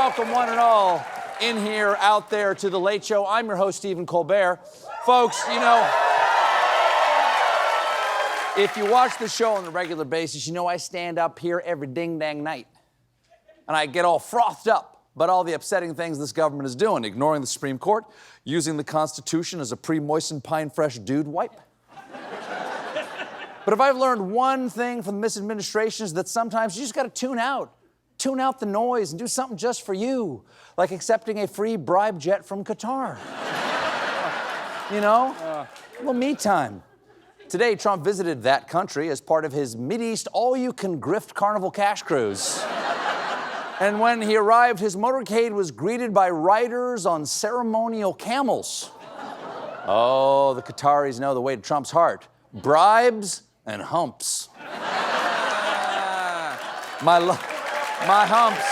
welcome one and all in here, out there to The Late Show. I'm your host, Stephen Colbert. Folks, you know, if you watch the show on a regular basis, you know I stand up here every ding-dang night. And I get all frothed up about all the upsetting things this government is doing, ignoring the Supreme Court, using the Constitution as a pre-moistened pine-fresh dude wipe. But if I've learned one thing from this administration is that sometimes you just gotta tune out the noise and do something just for you, like accepting a free bribe jet from Qatar. You know? A little me time. Today, Trump visited that country as part of his Mideast all-you-can-grift carnival cash cruise. And when he arrived, his motorcade was greeted by riders on ceremonial camels. Oh, the Qataris know the way to Trump's heart. Bribes and humps. My humps.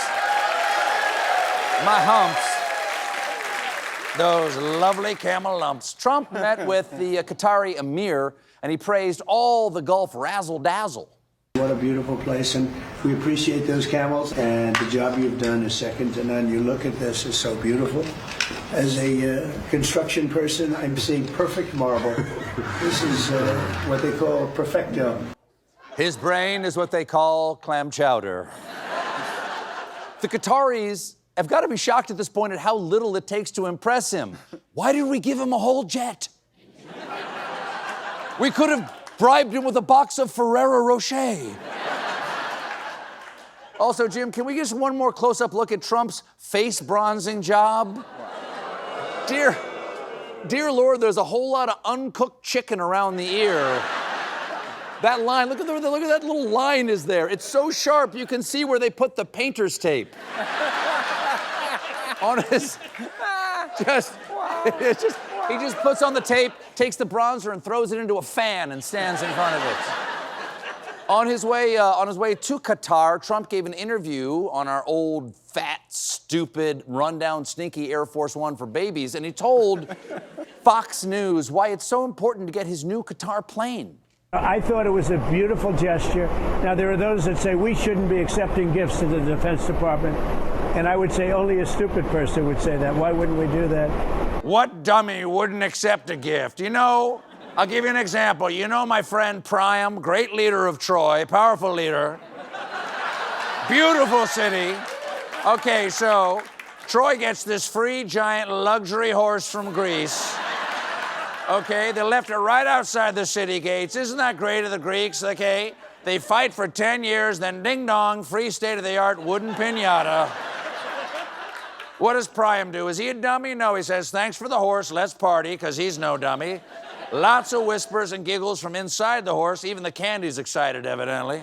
Those lovely camel lumps. Trump met with the Qatari emir, and he praised all the Gulf razzle-dazzle. What a beautiful place, and we appreciate those camels, and the job you've done is second to none. You look at this, it's so beautiful. As a construction person, I'm seeing perfect marble. This is what they call perfecto. His brain is what they call clam chowder. The Qataris have got to be shocked at this point at how little it takes to impress him. Why did we give him a whole jet? We could have bribed him with a box of Ferrero Rocher. Also, Jim, can we get one more close-up look at Trump's face bronzing job? Dear Lord, there's a whole lot of uncooked chicken around the ear. That line, look at that little line is there. It's so sharp you can see where they put the painter's tape. On his, he just puts on the tape, takes the bronzer and throws it into a fan and stands in front of it. On his way to Qatar, Trump gave an interview on our old, fat, stupid, rundown, sneaky Air Force One for babies, and he told Fox News why it's so important to get his new Qatar plane. I thought it was a beautiful gesture. Now, there are those that say we shouldn't be accepting gifts to the Defense Department, and I would say only a stupid person would say that. Why wouldn't we do that? What dummy wouldn't accept a gift? You know, I'll give you an example. You know my friend Priam, great leader of Troy, powerful leader. Beautiful city. Okay, so Troy gets this free giant luxury horse from Greece. Okay, they left it right outside the city gates. Isn't that great of the Greeks? Okay, they fight for 10 years, then ding-dong, free state-of-the-art wooden piñata. What does Priam do? Is he a dummy? No, he says, thanks for the horse, let's party, because he's no dummy. Lots of whispers and giggles from inside the horse. Even the candy's excited, evidently.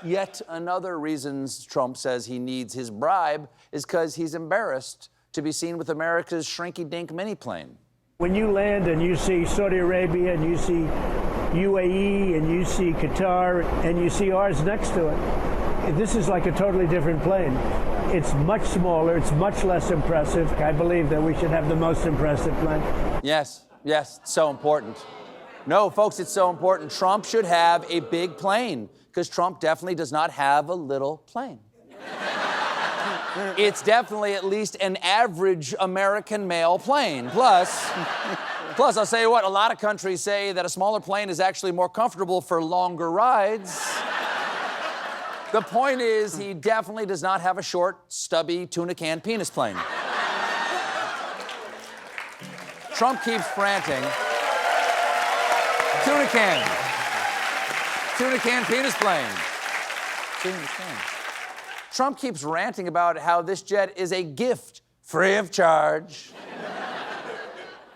Yet another reason Trump says he needs his bribe is because he's embarrassed to be seen with America's shrinky-dink mini-plane. When you land and you see Saudi Arabia and you see UAE and you see Qatar and you see ours next to it, this is like a totally different plane. It's much smaller, it's much less impressive. I believe that we should have the most impressive plane. Yes, it's so important. No, folks, it's so important. Trump should have a big plane, because Trump definitely does not have a little plane. It's definitely at least an average American male plane. Plus, I'll say what, a lot of countries say that a smaller plane is actually more comfortable for longer rides. The point is, he definitely does not have a short, stubby, tuna can penis plane. Trump keeps ranting. Tuna can penis plane. Trump keeps ranting about how this jet is a gift, free of charge.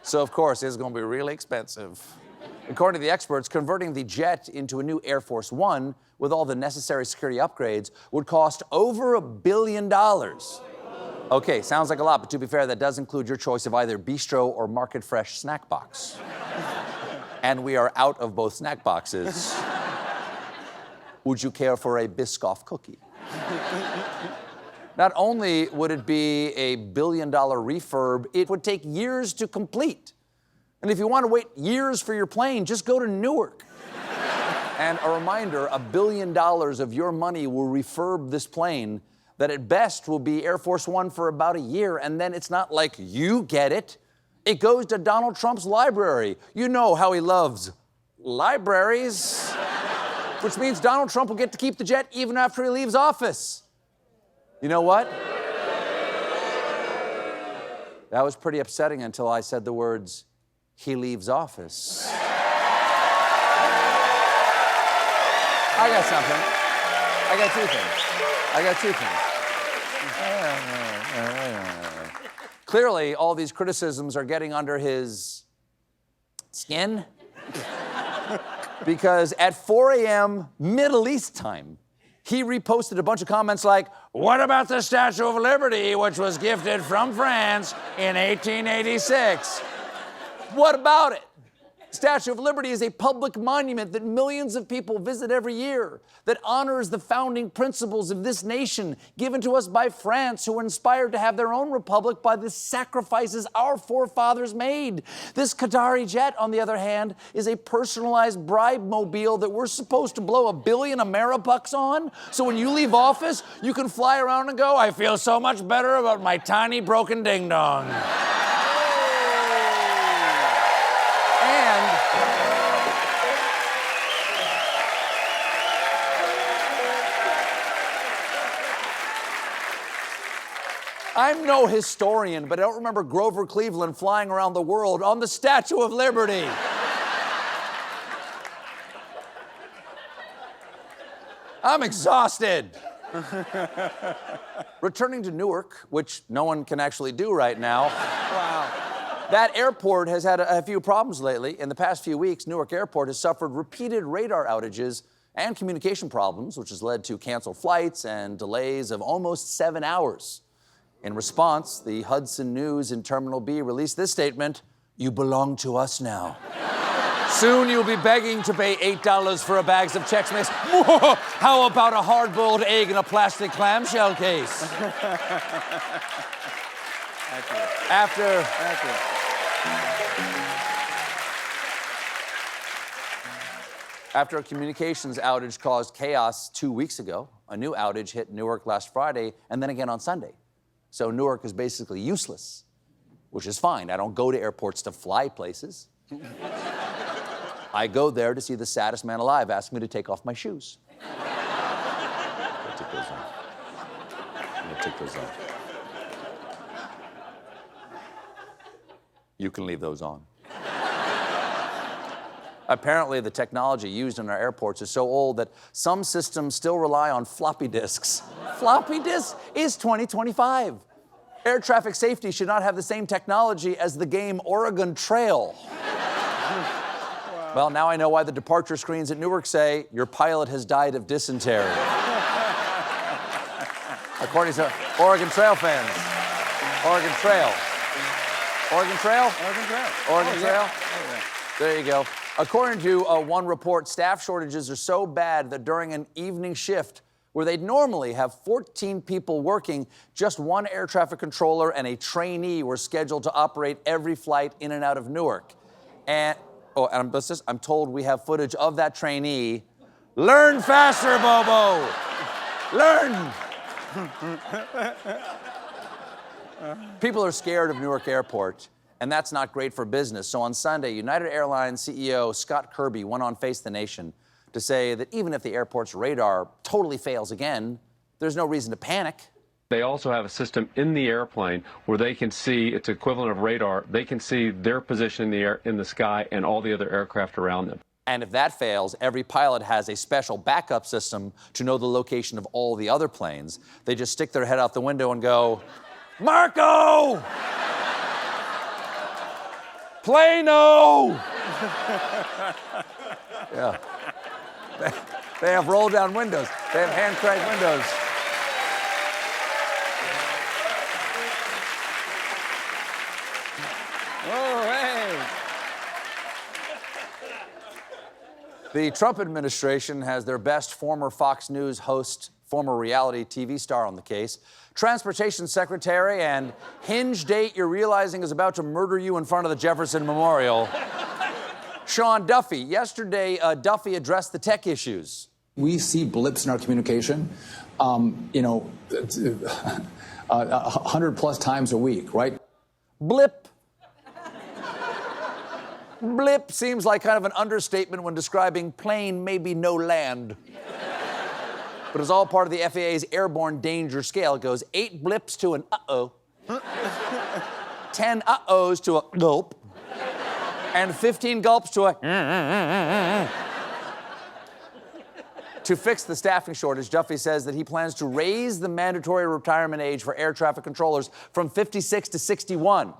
So, of course, it's going to be really expensive. According to the experts, converting the jet into a new Air Force One with all the necessary security upgrades would cost over $1 billion. Okay, sounds like a lot, but to be fair, that does include your choice of either bistro or market fresh snack box. And we are out of both snack boxes. Would you care for a Biscoff cookie? Not only would it be a $1 billion refurb, it would take years to complete. And if you want to wait years for your plane, just go to Newark. And a reminder, $1 billion of your money will refurb this plane that at best will be Air Force One for about a year, and then it's not like you get it. It goes to Donald Trump's library. You know how he loves libraries, which means Donald Trump will get to keep the jet even after he leaves office. You know what? That was pretty upsetting until I said the words, he leaves office. I got something. I got two things. Clearly, all these criticisms are getting under his skin. Because at 4 a.m. Middle East time, he reposted a bunch of comments like, what about the Statue of Liberty, which was gifted from France in 1886? What about it? Statue of Liberty is a public monument that millions of people visit every year, that honors the founding principles of this nation given to us by France, who were inspired to have their own republic by the sacrifices our forefathers made. This Qatari jet, on the other hand, is a personalized bribe mobile that we're supposed to blow $1 billion Ameribucks on. So when you leave office, you can fly around and go, I feel so much better about my tiny broken ding-dong. I'm no historian, but I don't remember Grover Cleveland flying around the world on the Statue of Liberty. I'm exhausted. Returning to Newark, which no one can actually do right now. Wow. That airport has had a few problems lately. In the past few weeks, Newark Airport has suffered repeated radar outages and communication problems, which has led to canceled flights and delays of almost 7 hours. In response, the Hudson News in Terminal B released this statement, you belong to us now. Soon you'll be begging to pay $8 for a bag of Chex Mix. How about a hard-boiled egg in a plastic clamshell case? Accurate. After a communications outage caused chaos 2 weeks ago, a new outage hit Newark last Friday and then again on Sunday. So Newark is basically useless, which is fine. I don't go to airports to fly places. I go there to see the saddest man alive ask me to take off my shoes. I'll take those off. You can leave those on. Apparently, the technology used in our airports is so old that some systems still rely on floppy disks. Floppy disk is 2025. Air traffic safety should not have the same technology as the game Oregon Trail. Wow. Well, now I know why the departure screens at Newark say, your pilot has died of dysentery. According to Oregon Trail fans. Oregon Trail. Oregon Trail? Oregon Trail. Oregon Trail? Oh, yeah. There you go. According to one report, staff shortages are so bad that during an evening shift, where they'd normally have 14 people working, just one air traffic controller and a trainee were scheduled to operate every flight in and out of Newark. And I'm told we have footage of that trainee. Learn faster, Bobo! Learn! People are scared of Newark Airport, and that's not great for business. So on Sunday, United Airlines CEO Scott Kirby went on Face the Nation to say that even if the airport's radar totally fails again, there's no reason to panic. They also have a system in the airplane where they can see, it's equivalent of radar, they can see their position in the air, in the sky, and all the other aircraft around them. And if that fails, every pilot has a special backup system to know the location of all the other planes. They just stick their head out the window and go, Marco! Plano! Yeah. They have roll-down windows. They have hand-cranked windows. Oh, hey. The Trump administration has their best former Fox News host, former reality TV star on the case, Transportation Secretary, and hinge date you're realizing is about to murder you in front of the Jefferson Memorial, Sean Duffy. Yesterday, Duffy addressed the tech issues. We see blips in our communication, 100 plus times a week, right? Blip. Blip seems like kind of an understatement when describing plane, maybe no land. But it's all part of the FAA's airborne danger scale. It goes 8 blips to an uh-oh, 10 uh-ohs to a gulp, and 15 gulps to a To fix the staffing shortage, Duffy says that he plans to raise the mandatory retirement age for air traffic controllers from 56 to 61.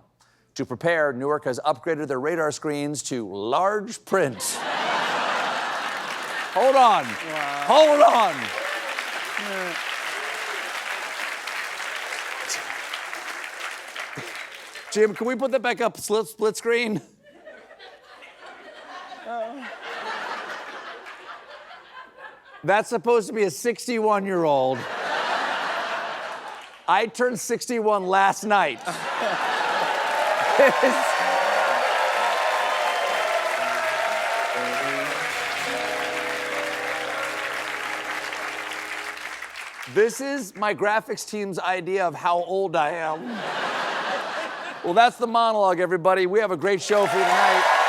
To prepare, Newark has upgraded their radar screens to large print. Hold on. Wow. Hold on. Jim, can we put that back up, split screen? That's supposed to be a 61-year-old. I turned 61 last night. This is my graphics team's idea of how old I am. Well, that's the monologue, everybody. We have a great show for you tonight.